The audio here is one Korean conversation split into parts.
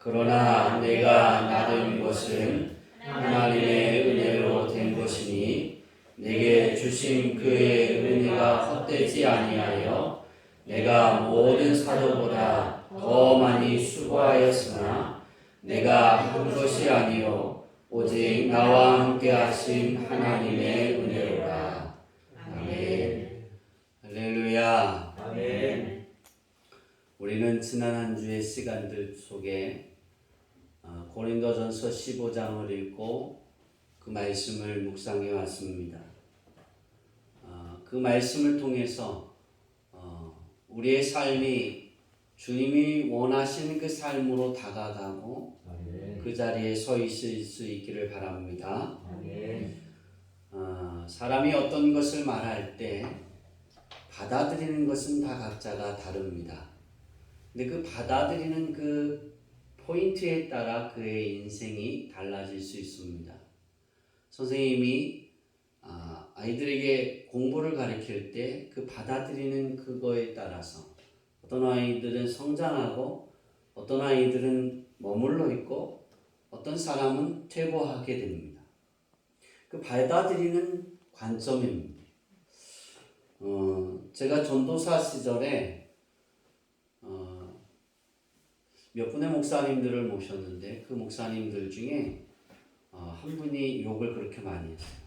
그러나 내가 나눈 것은 하나님의 은혜로 된 것이니 내게 주신 그의 은혜가 헛되지 아니하여 내가 모든 사도보다 더 많이 수고하였으나 내가 한 것이 아니요 오직 나와 함께 하신 하나님의 은혜로라. 아멘. 할렐루야. 아멘. 우리는 지난 한 주의 시간들 속에 고린도전서 15장을 읽고 그 말씀을 묵상해 왔습니다. 그 말씀을 통해서 우리의 삶이 주님이 원하시는 그 삶으로 다가가고 그 자리에 서 있을 수 있기를 바랍니다. 사람이 어떤 것을 말할 때 받아들이는 것은 다 각자가 다릅니다. 근데 그 받아들이는 그 포인트에 따라 그의 인생이 달라질 수 있습니다. 선생님이 아이들에게 공부를 가르칠 때 그 받아들이는 그거에 따라서 어떤 아이들은 성장하고 어떤 아이들은 머물러 있고 어떤 사람은 퇴보하게 됩니다. 그 받아들이는 관점입니다. 제가 전도사 시절에 몇 분의 목사님들을 모셨는데 그 목사님들 중에 한 분이 욕을 그렇게 많이 했어요.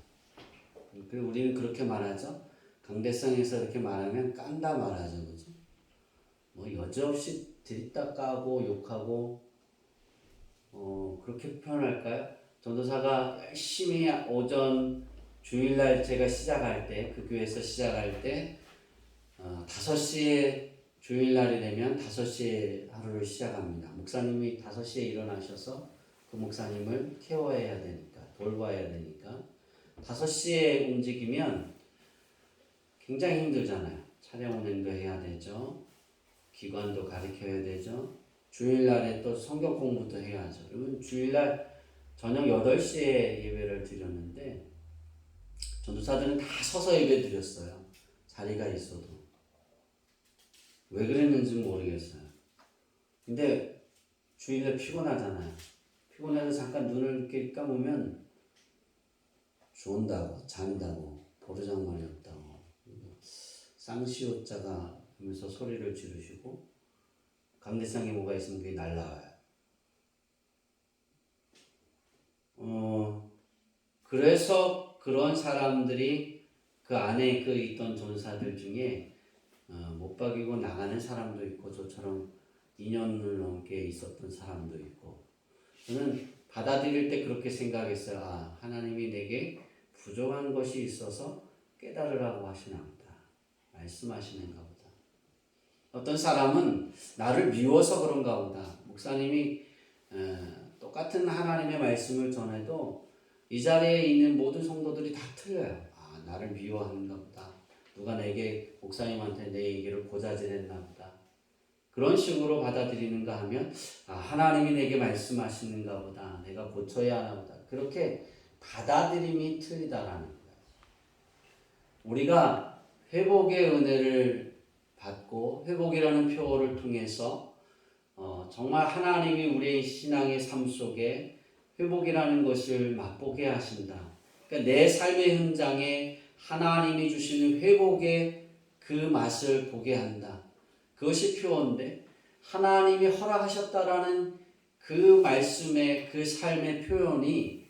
그리고 우리는 그렇게 말하죠. 강대상에서 이렇게 말하면 깐다 말하죠, 그죠? 뭐 여지없이 들이다 까고 욕하고 그렇게 표현할까요? 전도사가 열심히 오전 주일날 제가 시작할 때 그 교회에서 시작할 때 5시에 주일날이 되면 5시에 하루를 시작합니다. 목사님이 5시에 일어나셔서 그 목사님을 케어해야 되니까, 돌봐야 되니까 5시에 움직이면 굉장히 힘들잖아요. 차량 운행도 해야 되죠. 기관도 가르쳐야 되죠. 주일날에 또 성경 공부도 해야죠. 그러면 주일날 저녁 8시에 예배를 드렸는데 전도사들은 다 서서 예배 드렸어요. 자리가 있어도. 왜 그랬는지 모르겠어요. 근데 주일날 피곤하잖아요. 피곤해서 잠깐 눈을 이렇게 감으면 좋은다고, 잔다고, 버르장말이 없다고, 쌍시옷자가 하면서 소리를 지르시고 강대상에 뭐가 있으면 그게 날라와요. 그래서 그런 사람들이 그 안에 그 있던 전사들 중에 못 박이고 나가는 사람도 있고 저처럼 2년을 넘게 있었던 사람도 있고 저는 받아들일 때 그렇게 생각했어요. 하나님이 내게 부족한 것이 있어서 깨달으라고 하시나 보다. 말씀하시는가 보다. 어떤 사람은 나를 미워서 그런가 보다. 목사님이 똑같은 하나님의 말씀을 전해도 이 자리에 있는 모든 성도들이 다 틀려요. 나를 미워하는가 보다. 누가 내게 목사님한테 내 얘기를 고자질했나 보다. 그런 식으로 받아들이는가 하면 하나님이 내게 말씀하시는가 보다. 내가 고쳐야 하나 보다. 그렇게 받아들임이 틀리다라는 거예요. 우리가 회복의 은혜를 받고 회복이라는 표어를 통해서 정말 하나님이 우리의 신앙의 삶 속에 회복이라는 것을 맛보게 하신다. 그러니까 내 삶의 현장에 하나님이 주시는 회복의 그 맛을 보게 한다. 그것이 표어인데 하나님이 허락하셨다라는 그 말씀의 그 삶의 표현이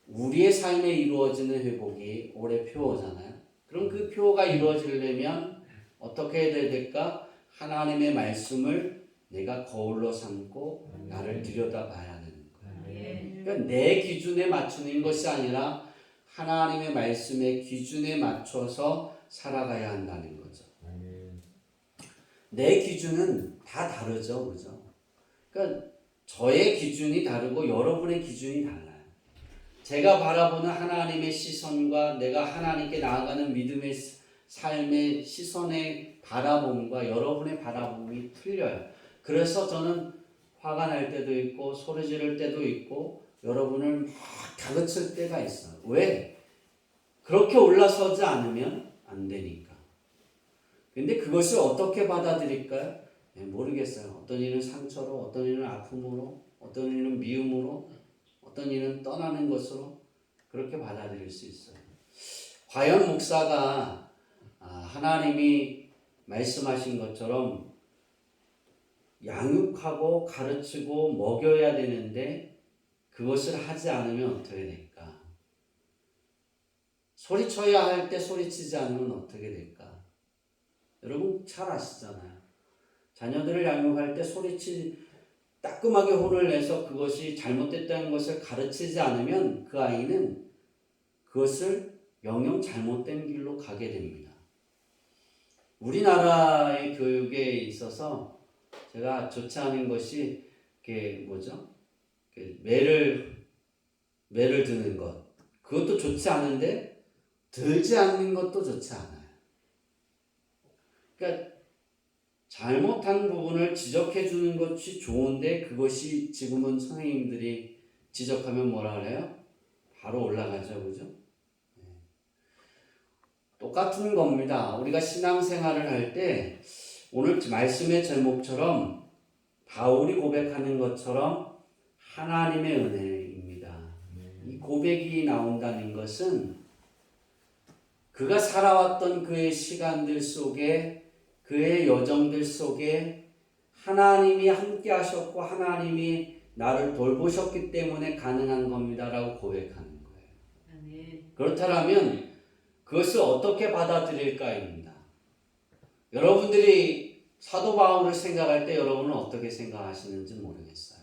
우리의 삶에 이루어지는 회복이 올해 표어잖아요. 그럼 그 표어가 이루어지려면 어떻게 해야 될까? 하나님의 말씀을 내가 거울로 삼고 나를 들여다봐야 되는 거예요. 그러니까 내 기준에 맞추는 것이 아니라 하나님의 말씀의 기준에 맞춰서 살아가야 한다는 거죠. 내 기준은 다 다르죠, 그죠? 그러니까 저의 기준이 다르고 여러분의 기준이 달라요. 제가 바라보는 하나님의 시선과 내가 하나님께 나아가는 믿음의 삶의 시선의 바라봄과 여러분의 바라봄이 틀려요. 그래서 저는 화가 날 때도 있고 소리 지를 때도 있고 여러분을 막 다그칠 때가 있어요. 왜? 그렇게 올라서지 않으면 안 되니까. 근데 그것을 어떻게 받아들일까요? 모르겠어요. 어떤 이는 상처로, 어떤 이는 아픔으로, 어떤 이는 미움으로, 어떤 이는 떠나는 것으로 그렇게 받아들일 수 있어요. 과연 목사가 하나님이 말씀하신 것처럼 양육하고 가르치고 먹여야 되는데 그것을 하지 않으면 어떻게 될까? 소리쳐야 할 때 소리치지 않으면 어떻게 될까? 여러분 잘 아시잖아요. 자녀들을 양육할 때 따끔하게 혼을 내서 그것이 잘못됐다는 것을 가르치지 않으면 그 아이는 그것을 영영 잘못된 길로 가게 됩니다. 우리나라의 교육에 있어서 제가 좋지 않은 것이 매를 드는 것. 그것도 좋지 않은데 들지 않는 것도 좋지 않아요. 그러니까 잘못한 부분을 지적해 주는 것이 좋은데 그것이 지금은 선생님들이 지적하면 뭐라 그래요? 바로 올라가죠. 그죠? 똑같은 겁니다. 우리가 신앙생활을 할 때 오늘 말씀의 제목처럼 바울이 고백하는 것처럼 하나님의 은혜입니다. 이 고백이 나온다는 것은 그가 살아왔던 그의 시간들 속에 그의 여정들 속에 하나님이 함께 하셨고 하나님이 나를 돌보셨기 때문에 가능한 겁니다라고 고백하는 거예요. 그렇다면 그것을 어떻게 받아들일까입니다. 여러분들이 사도 바울을 생각할 때 여러분은 어떻게 생각하시는지 모르겠어요.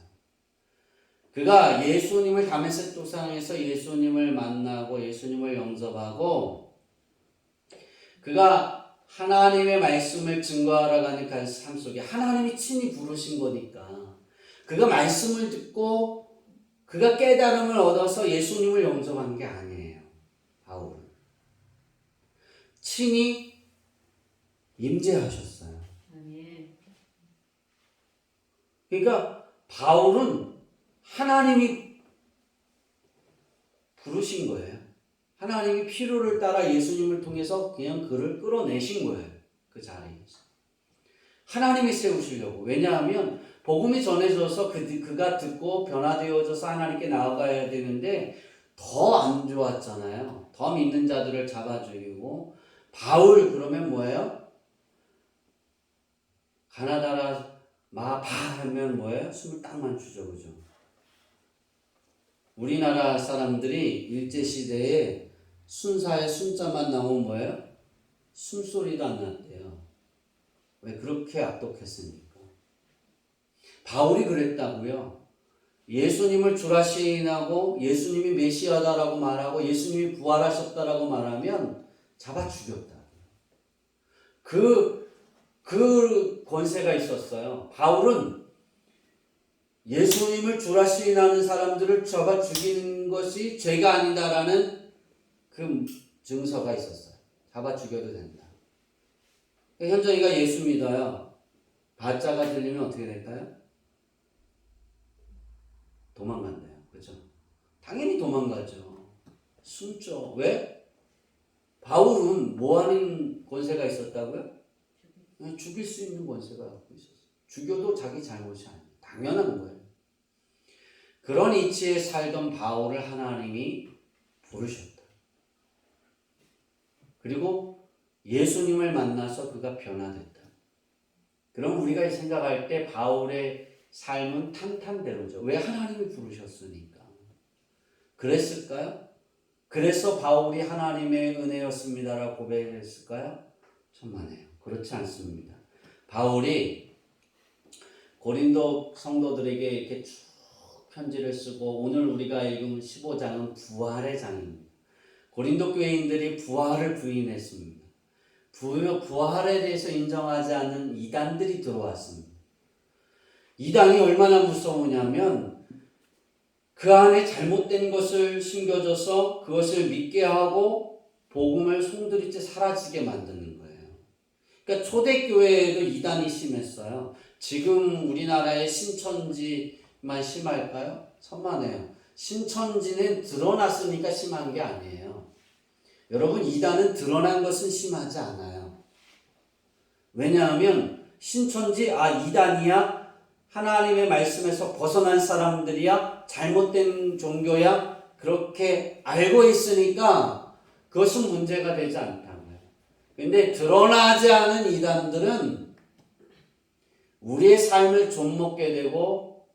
그가 예수님을 다메섹 도상에서 예수님을 만나고 예수님을 영접하고 그가 하나님의 말씀을 증거하러 가는 그 삶 속에 하나님이 친히 부르신 거니까 그가 말씀을 듣고 그가 깨달음을 얻어서 예수님을 영접한 게 아니에요. 바울은 친히 임재하셨어요. 그러니까 바울은 하나님이 부르신 거예요. 하나님이 필요를 따라 예수님을 통해서 그냥 그를 끌어내신 거예요. 그 자리에서. 하나님이 세우시려고. 왜냐하면 복음이 전해져서 그가 듣고 변화되어져서 하나님께 나아가야 되는데 더 안 좋았잖아요. 더 믿는 자들을 잡아 죽이고 바울 그러면 뭐예요? 가나다라 바 하면 뭐예요? 숨을 딱 멈추죠. 그죠? 우리나라 사람들이 일제시대에 순사에 순자만 나오면 뭐예요? 숨소리도 안 났대요. 왜? 그렇게 악독했으니까. 바울이 그랬다고요. 예수님을 주라 시인하고 예수님이 메시아다라고 말하고 예수님이 부활하셨다라고 말하면 잡아 죽였다. 그 권세가 있었어요. 바울은 예수님을 주라 시인하는 사람들을 잡아 죽이는 것이 죄가 아니다라는 그 증서가 있었어요. 잡아 죽여도 된다. 현정이가 예수 믿어요. 가짜가 들리면 어떻게 될까요? 도망간대요. 그렇죠? 당연히 도망가죠. 숨죠. 왜? 바울은 뭐 하는 권세가 있었다고요? 죽일 수 있는 권세가 갖고 있었어요. 죽여도 자기 잘못이 아니에요. 당연한 거예요. 그런 이치에 살던 바울을 하나님이 부르셨다. 그리고 예수님을 만나서 그가 변화됐다. 그럼 우리가 생각할 때 바울의 삶은 탄탄대로죠. 왜? 하나님이 부르셨으니까. 그랬을까요? 그래서 바울이 하나님의 은혜였습니다라고 고백했을까요? 천만에요. 그렇지 않습니다. 바울이 고린도 성도들에게 이렇게 쭉 편지를 쓰고 오늘 우리가 읽은 15장은 부활의 장입니다. 고린도 교회인들이 부활을 부인했습니다. 부활에 대해서 인정하지 않는 이단들이 들어왔습니다. 이단이 얼마나 무서우냐면 그 안에 잘못된 것을 심겨줘서 그것을 믿게 하고 복음을 송두리째 사라지게 만드는 거예요. 그러니까 초대교회에도 이단이 심했어요. 지금 우리나라의 신천지만 심할까요? 천만에요. 신천지는 드러났으니까 심한 게 아니에요. 여러분, 이단은 드러난 것은 심하지 않아요. 왜냐하면 신천지, 이단이야? 하나님의 말씀에서 벗어난 사람들이야? 잘못된 종교야? 그렇게 알고 있으니까 그것은 문제가 되지 않다고요. 근데 드러나지 않은 이단들은 우리의 삶을 좀먹게 되고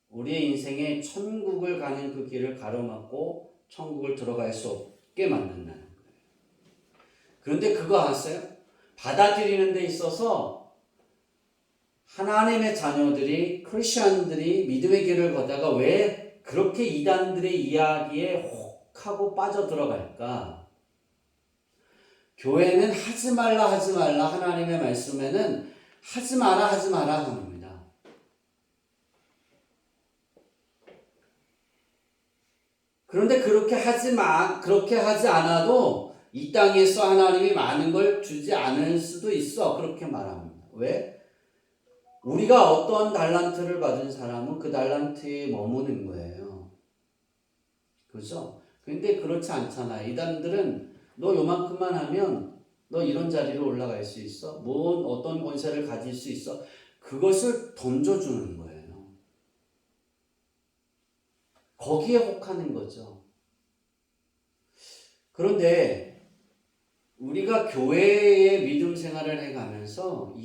우리의 인생에 천국을 가는 그 길을 가로막고 천국을 들어갈 수 없게 만든다는 거예요. 그런데 그거 아세요? 받아들이는 데 있어서 하나님의 자녀들이, 크리스천들이 믿음의 길을 걷다가 왜 그렇게 이단들의 이야기에 혹하고 빠져들어갈까? 교회는 하지 말라 하나님의 말씀에는 하지 마라 합니다. 그런데 그렇게 하지 않아도 이 땅에서 하나님이 많은 걸 주지 않을 수도 있어. 그렇게 말합니다. 왜? 우리가 어떤 달란트를 받은 사람은 그 달란트에 머무는 거예요. 그죠? 근데 그렇지 않잖아요. 이단들은 너 요만큼만 하면 너 이런 자리로 올라갈 수 있어? 어떤 권세를 가질 수 있어? 그것을 던져주는 거예요. 거기에 혹하는 거죠. 그런데 우리가 교회의 믿음 생활을 해가면서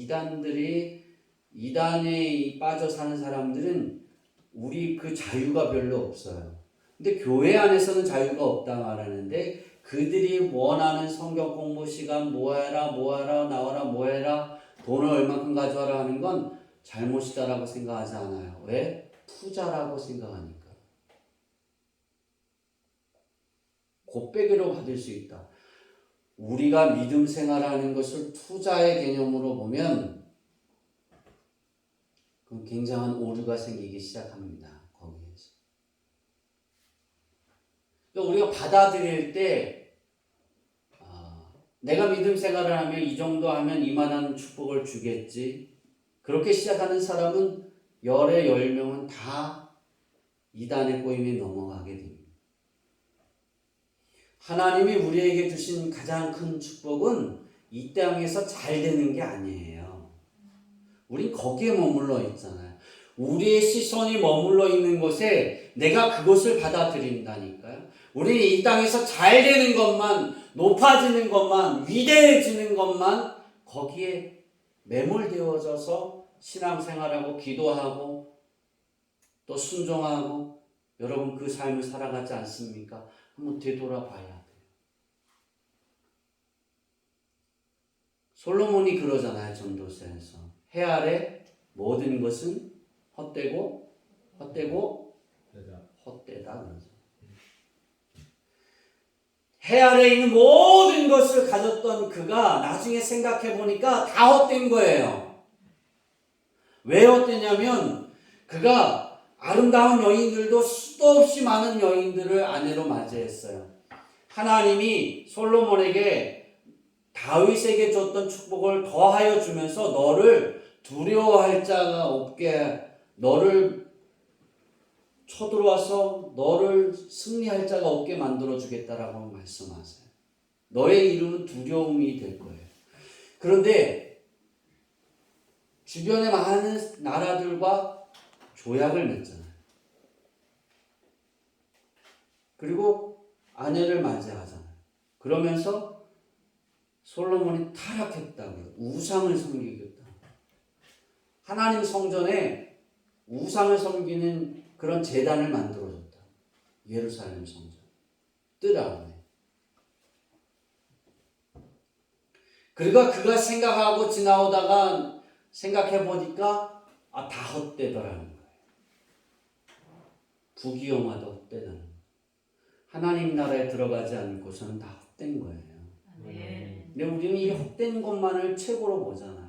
이단에 빠져 사는 사람들은 우리 그 자유가 별로 없어요. 근데 교회 안에서는 자유가 없다 말하는데 그들이 원하는 성경 공부 시간 뭐해라 나와라 뭐해라 돈을 얼만큼 가져와라 하는 건 잘못이다라고 생각하지 않아요. 왜? 투자라고 생각하니까. 곱빼기로 받을 수 있다. 우리가 믿음 생활하는 것을 투자의 개념으로 보면 굉장한 오류가 생기기 시작합니다. 거기에서. 그러니까 우리가 받아들일 때 내가 믿음 생활을 하면 이 정도 하면 이만한 축복을 주겠지. 그렇게 시작하는 사람은 10에 10명은 다 이단의 꼬임에 넘어가게 됩니다. 하나님이 우리에게 주신 가장 큰 축복은 이 땅에서 잘 되는 게 아니에요. 우린 거기에 머물러 있잖아요. 우리의 시선이 머물러 있는 곳에 내가 그것을 받아들인다니까요. 우리는 이 땅에서 잘 되는 것만, 높아지는 것만, 위대해지는 것만 거기에 매몰되어져서 신앙생활하고 기도하고 또 순종하고 여러분 그 삶을 살아가지 않습니까? 한번 되돌아봐야 돼요. 솔로몬이 그러잖아요. 전도서에서 해 아래 모든 것은 헛되고 헛되다 그러죠. 해 아래 있는 모든 것을 가졌던 그가 나중에 생각해 보니까 다 헛된 거예요. 왜 헛되냐면 그가 아름다운 여인들도 수도 없이 많은 여인들을 아내로 맞이했어요. 하나님이 솔로몬에게 다윗에게 줬던 축복을 더하여 주면서 너를 두려워할 자가 없게, 너를 쳐들어와서 너를 승리할 자가 없게 만들어 주겠다라고 말씀하세요. 너의 이름은 두려움이 될 거예요. 그런데 주변의 많은 나라들과 조약을 맺잖아요. 그리고 아내를 맞이하잖아요. 그러면서 솔로몬이 타락했다고요. 우상을 섬기겠다. 하나님 성전에 우상을 섬기는 그런 제단을 만들어줬다. 예루살렘 성전. 뜰 안에. 그러니까 그가 생각하고 지나오다가 생각해보니까 다 헛되더라는 거예요. 부귀영화도 헛되다는 거예요. 하나님 나라에 들어가지 않고서는 다 헛된 거예요. 근데 우리는 이 헛된 것만을 최고로 보잖아요.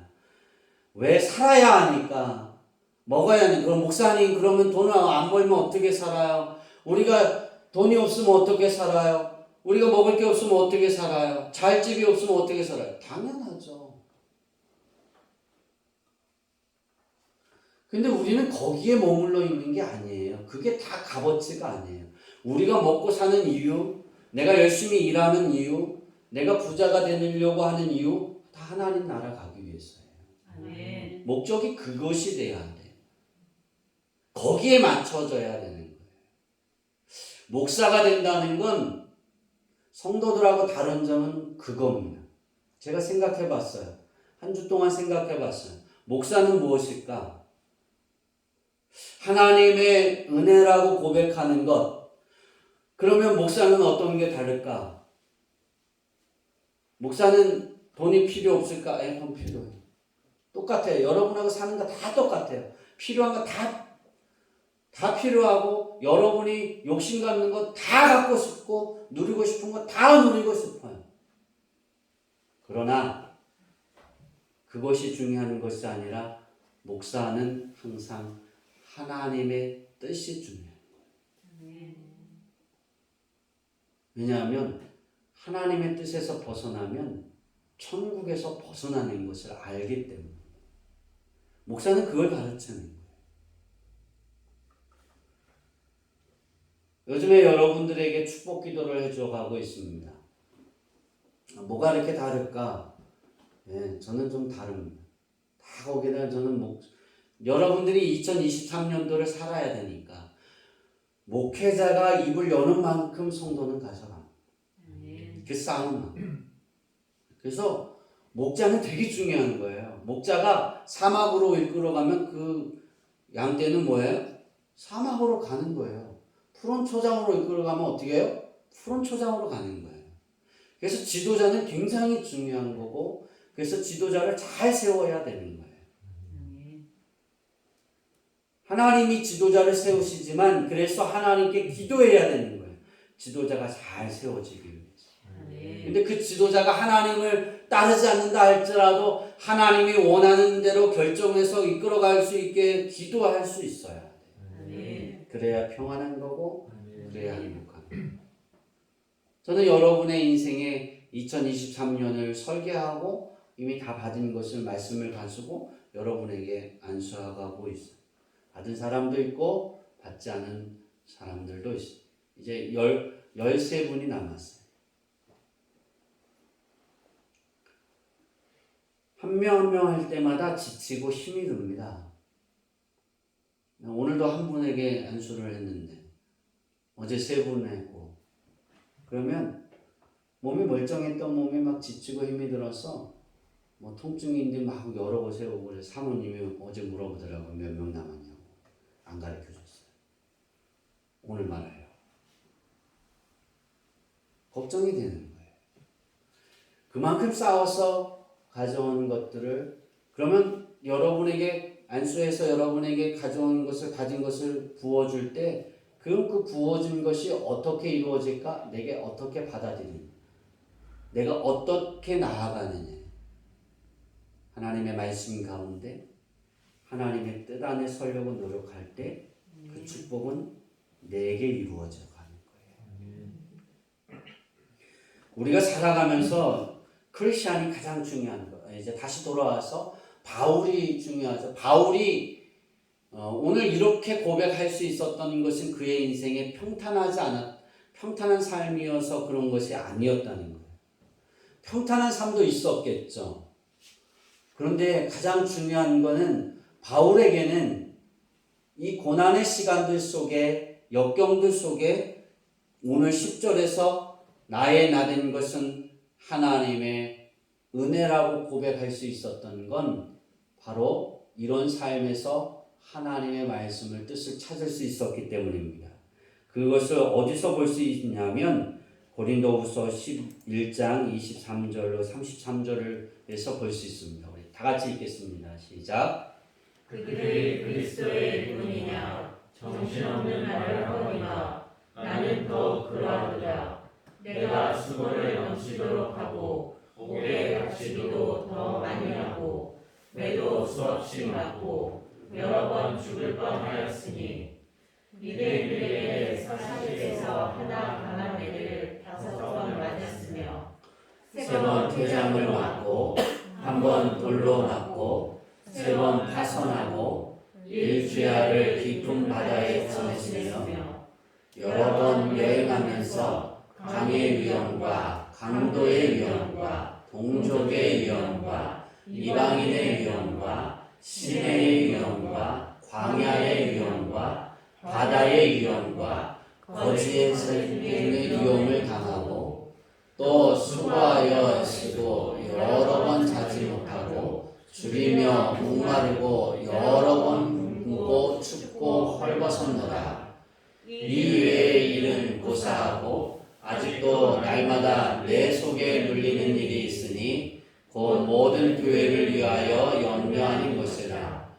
왜? 살아야 하니까. 먹어야 하니까. 그럼 목사님 그러면 돈을 안 벌면 어떻게 살아요? 우리가 돈이 없으면 어떻게 살아요? 우리가 먹을 게 없으면 어떻게 살아요? 잘 집이 없으면 어떻게 살아요? 당연하죠. 근데 우리는 거기에 머물러 있는 게 아니에요. 그게 다 값어치가 아니에요. 우리가 먹고 사는 이유, 내가 열심히 일하는 이유, 내가 부자가 되려고 하는 이유, 다 하나님 나라 가기 위해서예요. 목적이 그것이 돼야 돼. 거기에 맞춰져야 되는 거예요. 목사가 된다는 건 성도들하고 다른 점은 그겁니다. 제가 생각해 봤어요. 한 주 동안 생각해 봤어요. 목사는 무엇일까? 하나님의 은혜라고 고백하는 것. 그러면 목사는 어떤 게 다를까? 목사는 돈이 필요 없을까? 돈 필요해요. 똑같아요. 여러분하고 사는 거 다 똑같아요. 필요한 거 다 필요하고 여러분이 욕심 갖는 거 다 갖고 싶고 누리고 싶은 거 다 누리고 싶어요. 그러나 그것이 중요한 것이 아니라 목사는 항상 하나님의 뜻이 중요해요. 왜냐하면 하나님의 뜻에서 벗어나면 천국에서 벗어나는 것을 알기 때문에 목사는 그걸 가르치는 거예요. 요즘에 여러분들에게 축복 기도를 해줘가고 있습니다. 뭐가 이렇게 다를까? 저는 좀 다릅니다. 다 거기다 저는 여러분들이 2023년도를 살아야 되니까 목회자가 입을 여는 만큼 성도는 가져갑니다. 그 싸움만. 그래서 목자는 되게 중요한 거예요. 목자가 사막으로 이끌어가면 그 양떼는 뭐예요? 사막으로 가는 거예요. 푸른 초장으로 이끌어가면 어떻게 해요? 푸른 초장으로 가는 거예요. 그래서 지도자는 굉장히 중요한 거고, 그래서 지도자를 잘 세워야 되는 거예요. 하나님이 지도자를 세우시지만 그래서 하나님께 기도해야 되는 거예요. 지도자가 잘 세워지기 위해서. 근데 그 지도자가 하나님을 따르지 않는다 할지라도 하나님이 원하는 대로 결정해서 이끌어갈 수 있게 기도할 수 있어야 돼요. 그래야 평안한 거고 그래야 행복한 거예요. 저는 여러분의 인생에 2023년을 설계하고 이미 다 받은 것을 말씀을 가지고 여러분에게 안수하고 있어요. 받은 사람도 있고 받지 않은 사람들도 있어요. 이제 13분이 남았어요. 한 명 한 명 할 때마다 지치고 힘이 듭니다. 오늘도 한 분에게 안수를 했는데 어제 3분 했고, 그러면 몸이 멀쩡했던 몸이 막 지치고 힘이 들어서 뭐 통증인데 막 여러 곳에 오고, 그래서 사모님이 어제 물어보더라고요. 몇 명 남았냐고. 안 가르쳐줬어요. 오늘 말해요. 걱정이 되는 거예요. 그만큼 싸워서 가져온 것들을, 그러면 여러분에게 안수해서 여러분에게 가져온 것을, 가진 것을 부어줄 때 그 부어진 것이 어떻게 이루어질까? 내게 어떻게 받아들이는, 내가 어떻게 나아가느냐. 하나님의 말씀 가운데 하나님의 뜻 안에 서려고 노력할 때 그 축복은 내게 이루어져 가는 거예요. 우리가 살아가면서 크리스찬이 가장 중요한 거예요. 이제 다시 돌아와서 바울이 중요하죠. 바울이 오늘 이렇게 고백할 수 있었던 것은 그의 인생에 평탄한 삶이어서 그런 것이 아니었다는 거예요. 평탄한 삶도 있었겠죠. 그런데 가장 중요한 것은 바울에게는 이 고난의 시간들 속에, 역경들 속에 오늘 10절에서 나의 나된 것은 하나님의 은혜라고 고백할 수 있었던 건 바로 이런 삶에서 하나님의 말씀을, 뜻을 찾을 수 있었기 때문입니다. 그것을 어디서 볼 수 있냐면 고린도후서 11장 23절로 33절에서 볼 수 있습니다. 우리 다 같이 읽겠습니다. 시작. 그들이 그리스도의 일꾼이냐 정신없는 말을 하거니와 나는 더 그러하도다. 내가 수고를 넘치도록 하고 옥에 갇히기도 더 많이 하고 매도 수없이 맞고 여러 번 죽을 뻔하였으니 유대인들에게 사실에서 하나 강한 애를 5번 맞았으며 3번 퇴장을 맞고, 1번 돌로 맞고, 3번 파선하고, 일주야를 깊은 바다에 보냈으며 여러 번 여행하면서 강의 위험과 강도의 위험과 동족의 위험과 이방인의 위험과 시내의 위험과 광야의 위험과 바다의 위험과 거지의 생명의 위험을 당하고 또 수고하여 애쓰고 여러 번 자지 못하고 줄이며 목마르고 여러 번 굶고 춥고 헐벗었노라. 이 외의 일은 고사하고 아직도 날마다 내 속에 눌리는 일이 있으니 곧 모든 교회를 위하여 염려하는 것이라.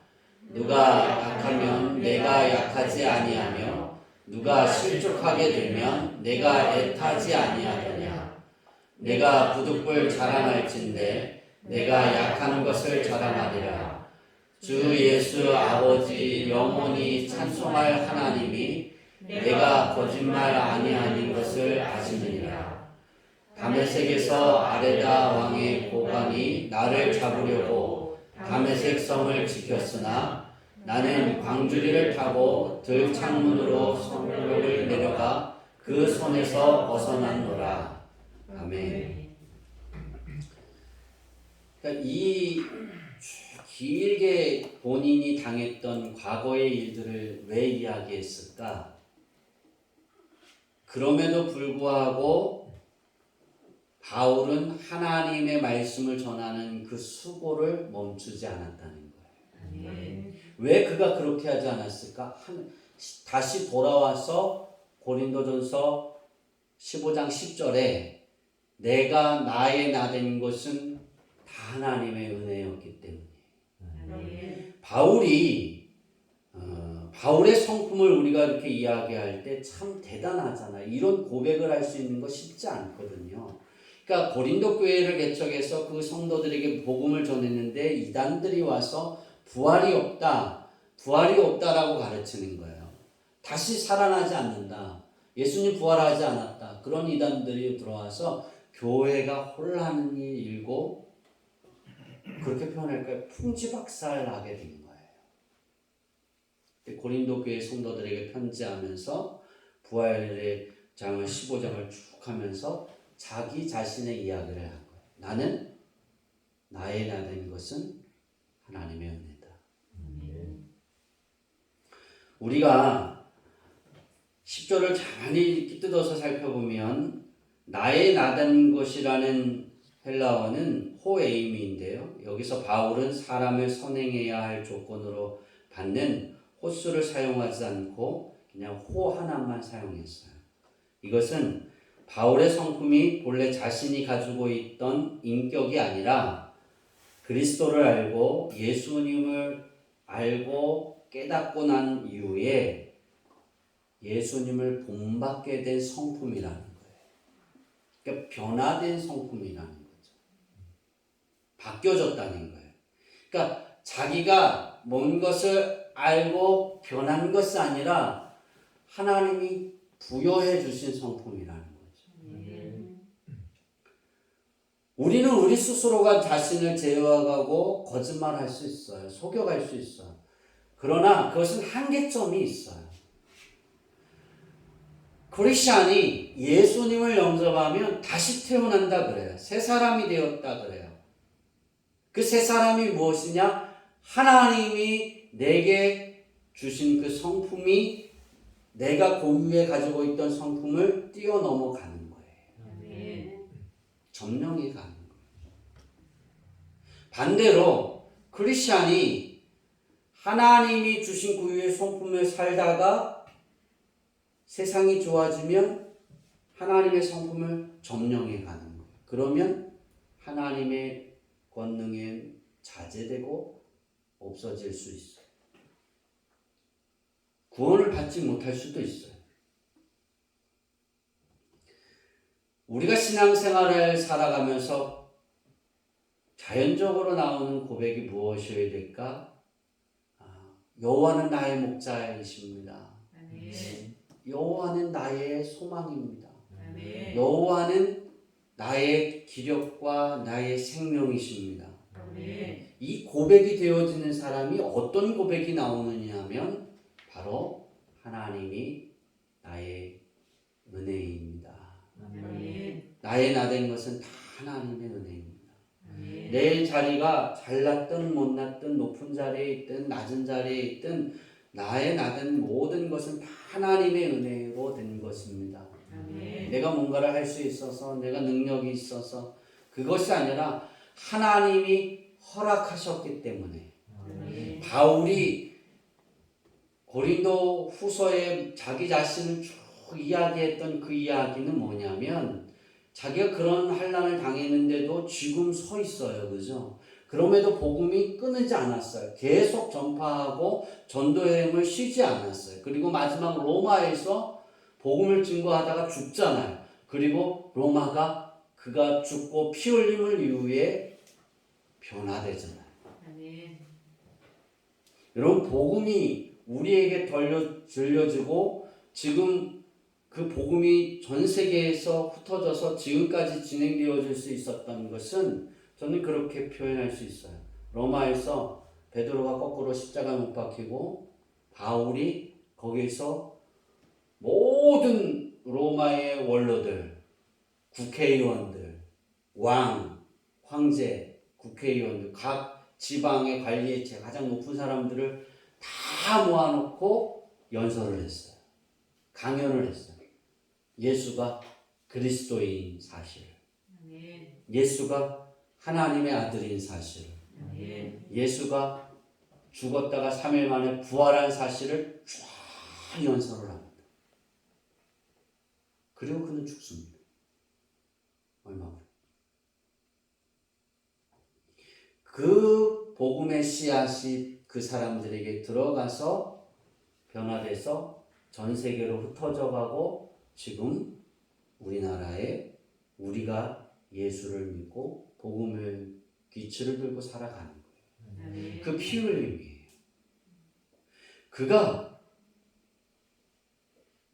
누가 약하면 내가 약하지 아니하며 누가 실족하게 되면 내가 애타지 아니하더냐. 내가 부득불 자랑할진대 내가 약한 것을 자랑하리라. 주 예수 아버지 영원히 찬송할 하나님이 내가 거짓말 아니하는 것을 아시느니라. 다메섹에서 아레다 왕의 고관이 나를 잡으려고 다메섹 성을 지켰으나 나는 광주리를 타고 들창문으로 성벽을 내려가 그 손에서 벗어났노라. 아멘. 그러니까 이 길게 본인이 당했던 과거의 일들을 왜 이야기했을까? 그럼에도 불구하고 바울은 하나님의 말씀을 전하는 그 수고를 멈추지 않았다는 거예요. 왜 그가 그렇게 하지 않았을까? 다시 돌아와서 고린도전서 15장 10절에 내가 나의 나된 것은 다 하나님의 은혜였기 때문에 바울의 성품을 우리가 이렇게 이야기할 때 참 대단하잖아요. 이런 고백을 할 수 있는 거 쉽지 않거든요. 그러니까 고린도 교회를 개척해서 그 성도들에게 복음을 전했는데 이단들이 와서 부활이 없다라고 가르치는 거예요. 다시 살아나지 않는다. 예수님 부활하지 않았다. 그런 이단들이 들어와서 교회가 혼란이 일고 그렇게 표현할까요? 풍지박살나게 된 거예요. 고린도 교회 성도들에게 편지하면서 부활의 장을 15장을 쭉 하면서 자기 자신의 이야기를 한 거예요. 나는 나의 나된 것은 하나님의 은혜다. 우리가 10절을 가만히 뜯어서 살펴보면 나의 나된 것이라는 헬라어는 호에이미인데요. 여기서 바울은 사람을 선행해야 할 조건으로 받는 호수를 사용하지 않고 그냥 호 하나만 사용했어요. 이것은 바울의 성품이 본래 자신이 가지고 있던 인격이 아니라 그리스도를 알고 예수님을 알고 깨닫고 난 이후에 예수님을 본받게 된 성품이라는 거예요. 그러니까 변화된 성품이라는 거죠. 바뀌어졌다는 거예요. 그러니까 자기가 뭔 것을 알고 변한 것이 아니라 하나님이 부여해 주신 성품이라는 거죠. 우리는 우리 스스로가 자신을 제어하고 거짓말할 수 있어요. 속여갈 수 있어요. 그러나 그것은 한계점이 있어요. 크리스찬이 예수님을 영접하면 다시 태어난다 그래요. 새 사람이 되었다 그래요. 그 새 사람이 무엇이냐? 하나님이 내게 주신 그 성품이 내가 고유에 가지고 있던 성품을 뛰어넘어가는 거예요. 점령해 가는 거예요. 반대로 크리스찬이 하나님이 주신 고유의 성품을 살다가 세상이 좋아지면 하나님의 성품을 점령해 가는 거예요. 그러면 하나님의 권능에 자제되고 없어질 수 있어요. 구원을 받지 못할 수도 있어요. 우리가 신앙생활을 살아가면서 자연적으로 나오는 고백이 무엇이어야 될까? 여호와는 나의 목자이십니다. 여호와는 나의 소망입니다. 여호와는 나의 기력과 나의 생명이십니다. 이 고백이 되어지는 사람이 어떤 고백이 나오느냐 하면 바로 하나님이 나의 은혜입니다. 나의 나된 것은 다 하나님의 은혜입니다. 내 자리가 잘났든 못났든 높은 자리에 있든 낮은 자리에 있든 나의 나든 모든 것은 다 하나님의 은혜로 된 것입니다. 내가 뭔가를 할 수 있어서 내가 능력이 있어서 그것이 아니라 하나님이 허락하셨기 때문에 바울이 고린도 후서에 자기 자신을 쭉 이야기했던 그 이야기는 뭐냐면 자기가 그런 환난을 당했는데도 지금 서 있어요. 그죠? 그럼에도 복음이 끊이지 않았어요. 계속 전파하고 전도 여행을 쉬지 않았어요. 그리고 마지막 로마에서 복음을 증거하다가 죽잖아요. 그리고 로마가 그가 죽고 피 흘림을 이후에 변화되잖아요. 여러분 복음이 우리에게 들려주고 지금 그 복음이 전 세계에서 흩어져서 지금까지 진행되어질 수 있었던 것은 저는 그렇게 표현할 수 있어요. 로마에서 베드로가 거꾸로 십자가 못 박히고 바울이 거기서 모든 로마의 원로들, 국회의원들, 왕, 황제, 국회의원들, 각 지방의 관리의 가장 높은 사람들을 다 모아놓고 연설을 했어요. 강연을 했어요. 예수가 그리스도인 사실, 예수가 하나님의 아들인 사실, 예수가 죽었다가 3일 만에 부활한 사실을 쫙 연설을 합니다. 그리고 그는 죽습니다. 얼마 후에. 그 복음의 씨앗이 그 사람들에게 들어가서 변화돼서 전 세계로 흩어져 가고 지금 우리나라에 우리가 예수를 믿고 복음의 빛을 들고 살아가는 거예요. 그 피 흘림이에요. 그가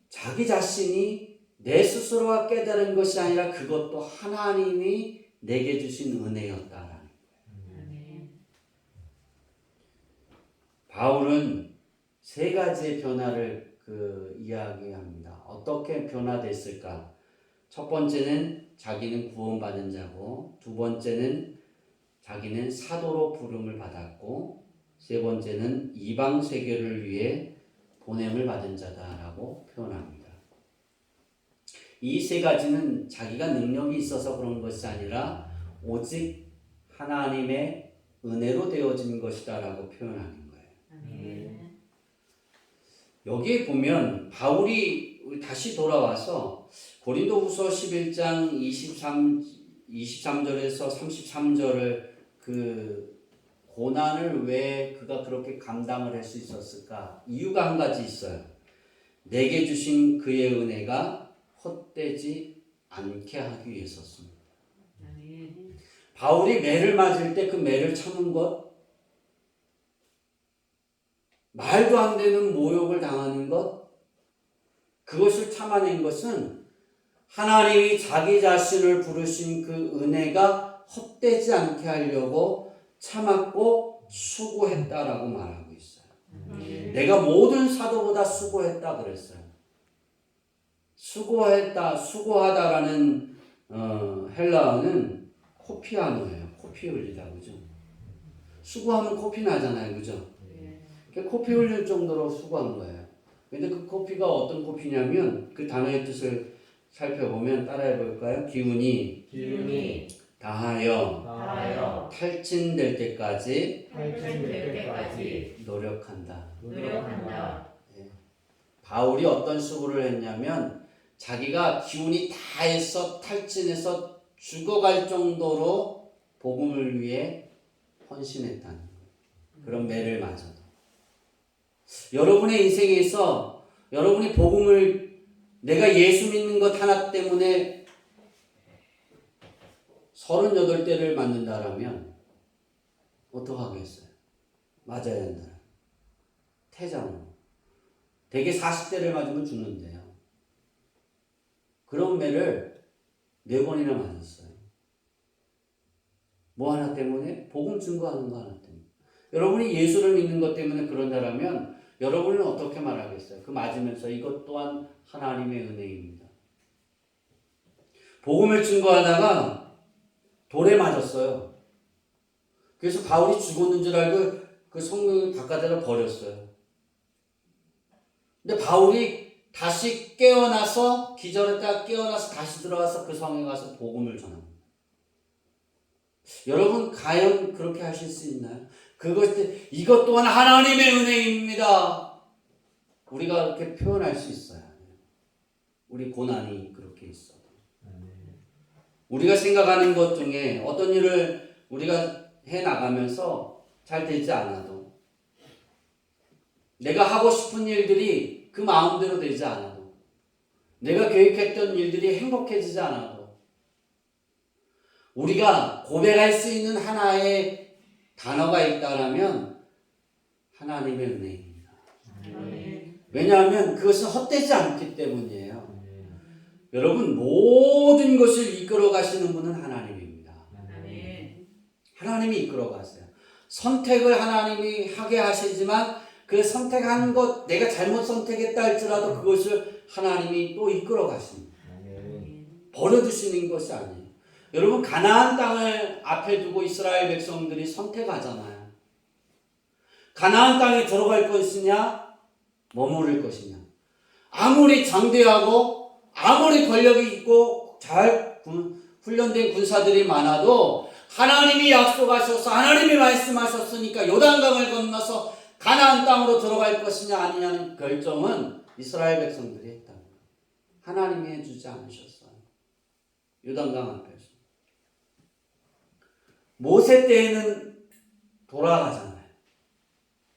자기 자신이 내 스스로가 깨달은 것이 아니라 그것도 하나님이 내게 주신 은혜였다라는 거예요. 바울은 세 가지의 변화를 이야기합니다. 어떻게 변화됐을까? 첫 번째는 자기는 구원받은 자고, 두 번째는 자기는 사도로 부름을 받았고, 세 번째는 이방 세계를 위해 보냄을 받은 자다라고 표현합니다. 이 세 가지는 자기가 능력이 있어서 그런 것이 아니라 오직 하나님의 은혜로 되어진 것이다라고 표현하는 거예요. 여기에 보면 바울이 다시 돌아와서 고린도후서 11장 23절에서 33절을 그 고난을 왜 그가 그렇게 감당을 할 수 있었을까? 이유가 한 가지 있어요. 내게 주신 그의 은혜가 헛되지 않게 하기 위해서였습니다. 바울이 매를 맞을 때 그 매를 참은 것, 말도 안 되는 모욕을 당하는 것, 그것을 참아낸 것은 하나님이 자기 자신을 부르신 그 은혜가 헛되지 않게 하려고 참았고 수고했다라고 말하고 있어요. 내가 모든 사도보다 수고했다 그랬어요. 수고하다라는 헬라어는 코피아노예요. 코피 흘리다, 그죠? 수고하면 코피 나잖아요, 그죠? 코피 흘릴 정도로 수고한 거예요. 근데 그 코피가 어떤 코피냐면 그 단어의 뜻을 살펴보면 따라해 볼까요? 기운이 다하여 탈진될 때까지 노력한다. 예. 바울이 어떤 수고를 했냐면 자기가 기운이 다해서 탈진해서 죽어갈 정도로 복음을 위해 헌신했다는 그런 매를 맞아도. 여러분의 인생에서 여러분이 복음을 내가 예수 믿는 것 하나 때문에 38대를 맞는다라면 어떡하겠어요? 맞아야 한다. 태장으로. 대개 40대를 맞으면 죽는데요. 그런 매를 4번이나 맞았어요. 뭐 하나 때문에? 복음 증거하는 거 하나 때문에. 여러분이 예수를 믿는 것 때문에 그런다라면 여러분은 어떻게 말하겠어요? 그 맞으면서 이것 또한 하나님의 은혜입니다. 복음을 증거하다가 돌에 맞았어요. 그래서 바울이 죽었는 줄 알고 그 성경을 바깥에다 버렸어요. 근데 바울이 다시 깨어나서 기절했다가 깨어나서 다시 들어가서 그 성에 가서 복음을 전합니다. 여러분 과연 그렇게 하실 수 있나요? 이것 또한 하나님의 은혜입니다. 우리가 그렇게 표현할 수 있어야 해요. 우리 고난이 그렇게 있어도. 우리가 생각하는 것 중에 어떤 일을 우리가 해나가면서 잘 되지 않아도, 내가 하고 싶은 일들이 그 마음대로 되지 않아도, 내가 계획했던 일들이 행복해지지 않아도, 우리가 고백할 수 있는 하나의 단어가 있다라면 하나님의 은혜입니다. 왜냐하면 그것은 헛되지 않기 때문이에요. 여러분, 모든 것을 이끌어 가시는 분은 하나님입니다. 하나님이 이끌어 가세요. 선택을 하나님이 하게 하시지만 그 선택한 것, 내가 잘못 선택했다 할지라도 그것을 하나님이 또 이끌어 가십니다. 버려두시는 것이 아니에요. 여러분, 가나안 땅을 앞에 두고 이스라엘 백성들이 선택하잖아요. 가나안 땅에 들어갈 것이냐, 머무를 것이냐. 아무리 장대하고 아무리 권력이 있고 잘 훈련된 군사들이 많아도 하나님이 약속하셔서 하나님이 말씀하셨으니까 요단강을 건너서 가나안 땅으로 들어갈 것이냐 아니냐는 결정은 이스라엘 백성들이 했다. 하나님이 해주지 않으셨어요. 요단강 앞에서. 모세 때에는 돌아가잖아요.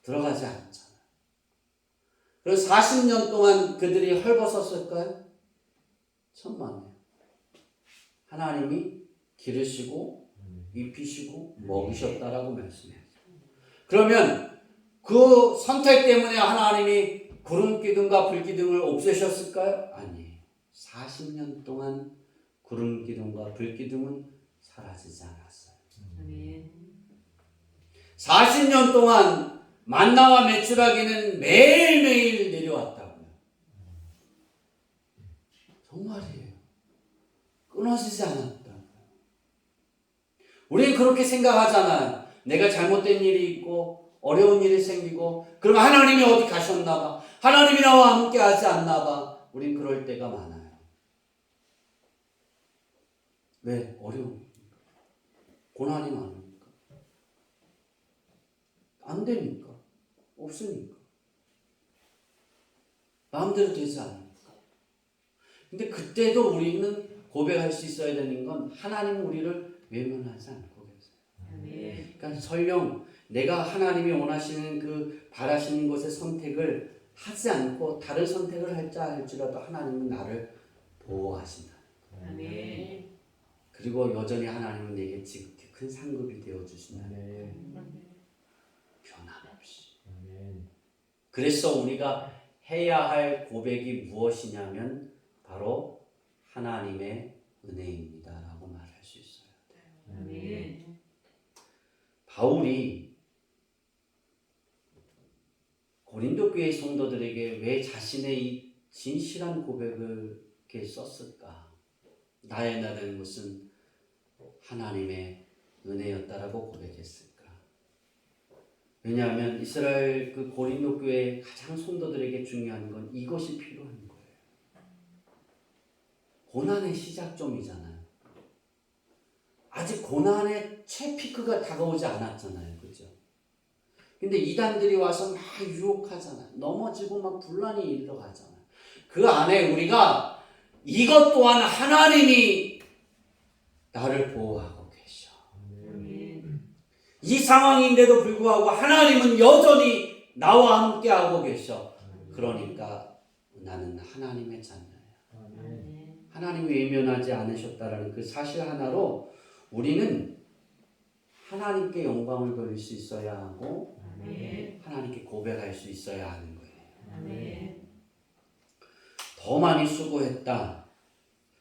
들어가지 않잖아요. 그래서 40년 동안 그들이 헐벗었을까요? 천만에요. 하나님이 기르시고 입히시고 먹이셨다라고 말씀해요. 그러면 그 선택 때문에 하나님이 구름 기둥과 불 기둥을 없애셨을까요? 아니에요. 40년 동안 구름 기둥과 불 기둥은 사라지지 않았어요. 40년 동안 만나와 메추라기는 매일매일 내려왔다고요. 정말이에요. 끊어지지 않았다고요. 우리는 그렇게 생각하잖아요. 내가 잘못된 일이 있고 어려운 일이 생기고 그러면 하나님이 어디 가셨나 봐. 하나님이 나와 함께 하지 않나 봐. 우린 그럴 때가 많아요. 왜? 어려우니까. 고난이 많으니까. 안 되니까. 없으니까. 마음대로 되지 않으니까. 근데 그때도 우리는 고백할 수 있어야 되는 건 하나님은 우리를 외면하지 않고 계세요. 그러니까 설령 내가 하나님이 원하시는 그 바라시는 것의 선택을 하지 않고 다른 선택을 할지라도 하나님은 나를 보호하신다. 그리고 여전히 하나님은 내게 지극히 큰 상급이 되어주신다. 변함없이. 그래서 우리가 해야 할 고백이 무엇이냐면 바로 하나님의 은혜입니다 라고 말할 수 있어요. 바울이 고린도 교회 성도들에게 왜 자신의 이 진실한 고백을 이렇게 썼을까? 나의 나라는 것은 하나님의 은혜였다라고 고백했을까? 왜냐하면 이스라엘 그 고린도 교회 가장 성도들에게 중요한 건 이것이 필요한 거예요. 고난의 시작점이잖아요. 아직 고난의 최피크가 다가오지 않았잖아요. 그죠? 근데 이단들이 와서 막 유혹하잖아요. 넘어지고 막 분란이 일어가잖아요. 그 안에 우리가 이것 또한 하나님이 나를 보호하고 계셔. 이 상황인데도 불구하고 하나님은 여전히 나와 함께하고 계셔. 그러니까 나는 하나님의 자녀야. 하나님이 외면하지 않으셨다라는 그 사실 하나로 우리는 하나님께 영광을 돌릴 수 있어야 하고 하나님께 고백할 수 있어야 하는 거예요. 더 많이 수고했다.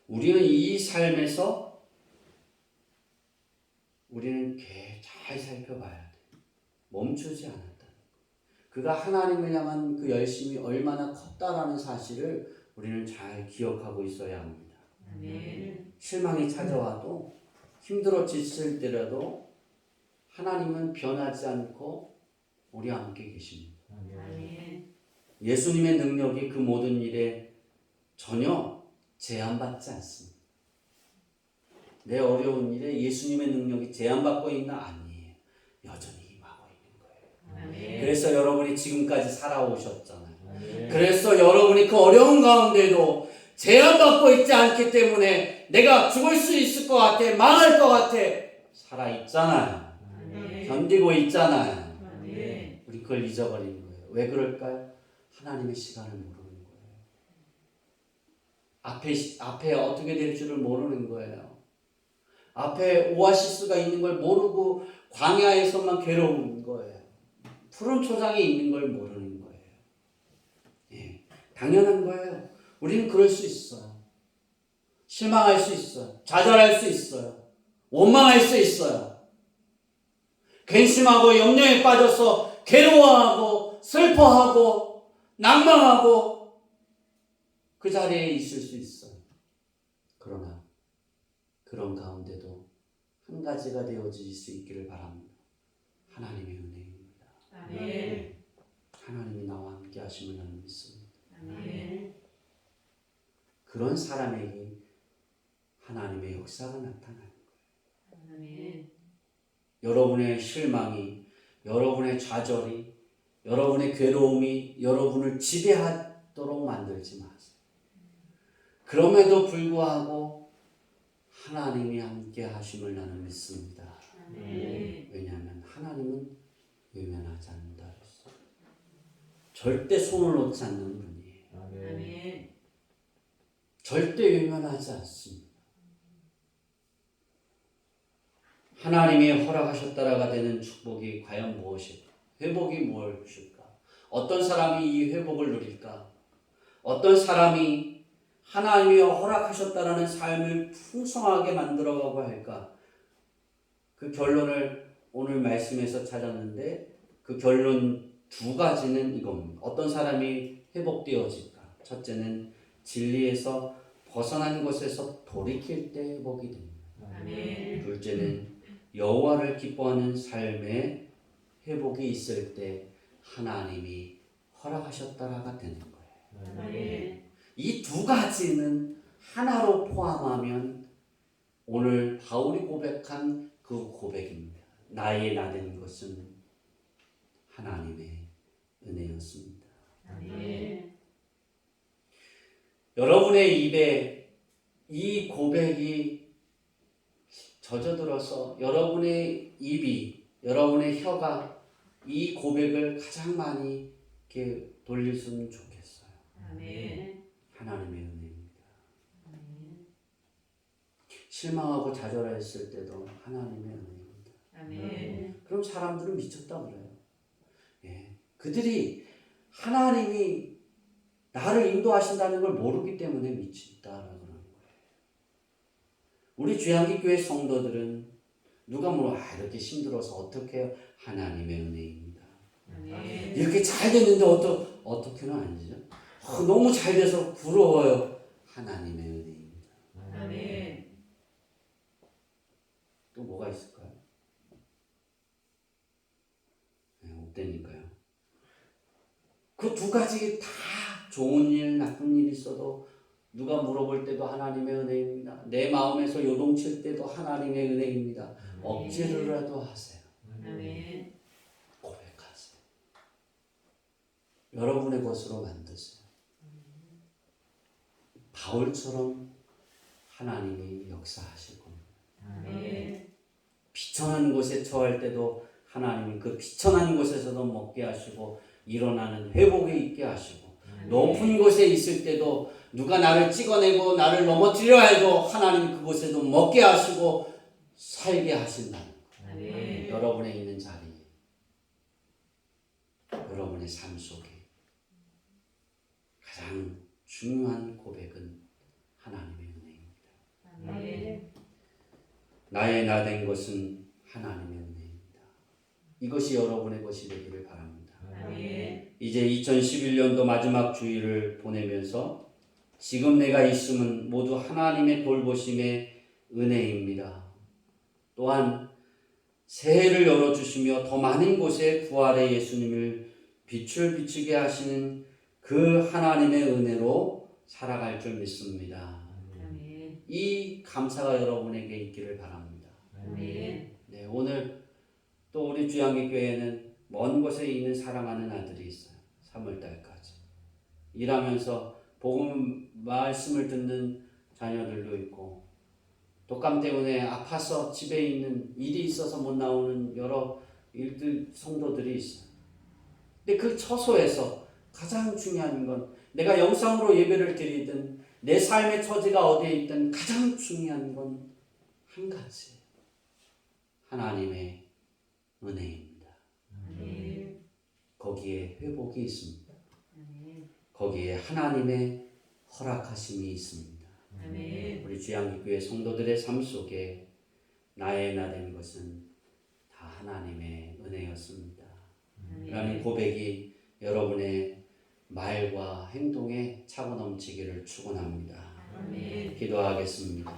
우리는 이 삶에서 우리는 잘 살펴봐야 돼. 멈추지 않았다. 그가 하나님을 향한 그 열심이 얼마나 컸다라는 사실을 우리는 잘 기억하고 있어야 합니다. 실망이 찾아와도 힘들어 지칠 때라도 하나님은 변하지 않고 우리와 함께 계십니다. 아멘. 예수님의 능력이 그 모든 일에 전혀 제한받지 않습니다. 내 어려운 일에 예수님의 능력이 제한받고 있나? 아니에요. 여전히 임하고 있는 거예요. 아멘. 그래서 여러분이 지금까지 살아오셨잖아요. 아멘. 그래서 여러분이 그 어려운 가운데도 제한받고 있지 않기 때문에 내가 죽을 수 있을 것 같아, 망할 것 같아, 살아있잖아요. 아멘. 견디고 있잖아요. 아멘. 우리 그걸 잊어버리는 거예요. 왜 그럴까요? 하나님의 시간을 모르는 거예요. 앞에 어떻게 될 줄을 모르는 거예요. 앞에 오아시스가 있는 걸 모르고 광야에서만 괴로운 거예요. 푸른 초장이 있는 걸 모르는 거예요. 예, 당연한 거예요. 우리는 그럴 수 있어요. 실망할 수 있어요. 좌절할 수 있어요. 원망할 수 있어요. 근심하고 염려에 빠져서 괴로워하고 슬퍼하고 낭망하고 그 자리에 있을 수 있어요. 그러나 그런 가운데도 한 가지가 되어질 수 있기를 바랍니다. 하나님의 은혜입니다. 아멘. 하나님이 나와 함께 하심을 나는 믿습니다. 아멘. 그런 사람에게 하나님의 역사가 나타나요. 아멘. 여러분의 실망이, 여러분의 좌절이, 여러분의 괴로움이 여러분을 지배하도록 만들지 마세요. 그럼에도 불구하고 하나님이 함께 하심을 나는 믿습니다. 아멘. 왜냐하면 하나님은 외면하지 않는다 그랬어요. 절대 손을 놓지 않는 분이에요. 아멘. 절대 외면하지 않습니다. 하나님이 허락하셨다라가 되는 축복이 과연 무엇일까? 회복이 무엇일까? 어떤 사람이 이 회복을 누릴까? 어떤 사람이 하나님이 허락하셨다라는 삶을 풍성하게 만들어가고 할까? 그 결론을 오늘 말씀에서 찾았는데 그 결론 두 가지는 이겁니다. 어떤 사람이 회복되어질까? 첫째는 진리에서 벗어난 곳에서 돌이킬 때 회복이 됩니다. 아멘. 둘째는 여호와를 기뻐하는 삶의 회복이 있을 때 하나님이 허락하셨다라가 되는 거예요. 아멘. 이 두 가지는 하나로 포함하면 오늘 바울이 고백한 그 고백입니다. 나의 나된 것은 하나님의 은혜였습니다. 아멘. 여러분의 입에 이 고백이 젖어들어서 여러분의 입이, 여러분의 혀가 이 고백을 가장 많이 이렇게 돌렸으면 좋겠어요. 아멘. 하나님의 은혜입니다. 아멘. 실망하고 좌절했을 때도 하나님의 은혜입니다. 아멘. 그럼 사람들은 미쳤다 그래요. 예. 그들이 하나님이 나를 인도하신다는 걸 모르기 때문에 미쳤다라고 그러는 거예요. 우리 주양기교회 성도들은 누가 이렇게 힘들어서 어떻게 해요? 하나님의 은혜입니다. 아멘. 이렇게 잘 됐는데 어떻게는 아니죠? 너무 잘 돼서 부러워요. 하나님의 은혜입니다. 아멘. 또 뭐가 있을까요? 네, 없다니까요. 그 두 가지 다 좋은 일, 나쁜 일 있어도 누가 물어볼 때도 하나님의 은혜입니다. 내 마음에서 요동칠 때도 하나님의 은혜입니다. 억지로라도 하세요. 아멘. 고백하세요. 여러분의 것으로 만드세요. 바울처럼 하나님이 역사하실 겁니다. 아멘. 비천한 곳에 처할 때도 하나님이 그 비천한 곳에서도 먹게 하시고 일어나는 회복에 있게 하시고 높은 곳에 있을 때도 누가 나를 찍어내고 나를 넘어뜨려 해도 하나님이 그곳에도 먹게 하시고 살게 하신다는 거예요. 아멘. 여러분의 있는 자리에, 여러분의 삶 속에 가장 중요한 고백은 하나님의 은혜입니다. 아멘. 나의 나된 것은 하나님의 은혜입니다. 이것이 여러분의 것이 되기를 바랍니다. 아멘. 이제 2011년도 마지막 주일을 보내면서 지금 내가 있음은 모두 하나님의 돌보심의 은혜입니다. 또한 새해를 열어주시며 더 많은 곳에 부활의 예수님을 빛을 비추게 하시는 그 하나님의 은혜로 살아갈 줄 믿습니다. 아멘. 이 감사가 여러분에게 있기를 바랍니다. 아멘. 네, 오늘 또 우리 주양기 교회에는 먼 곳에 있는 사랑하는 아들이 있어요. 3월달까지 일하면서 복음 말씀을 듣는 자녀들도 있고, 독감 때문에 아파서 집에 있는 일이 있어서 못 나오는 여러 일들 성도들이 있어요. 근데 그 처소에서 가장 중요한 건, 내가 영상으로 예배를 드리든 내 삶의 처지가 어디에 있든 가장 중요한 건 한 가지, 하나님의 은혜입니다. 아멘. 거기에 회복이 있습니다. 아멘. 거기에 하나님의 허락하심이 있습니다. 아멘. 우리 주양기교회 성도들의 삶 속에 나의 나 된 것은 다 하나님의 은혜였습니다. 라는 고백이 여러분의 말과 행동에 차고 넘치기를 축원합니다. 아멘. 기도하겠습니다.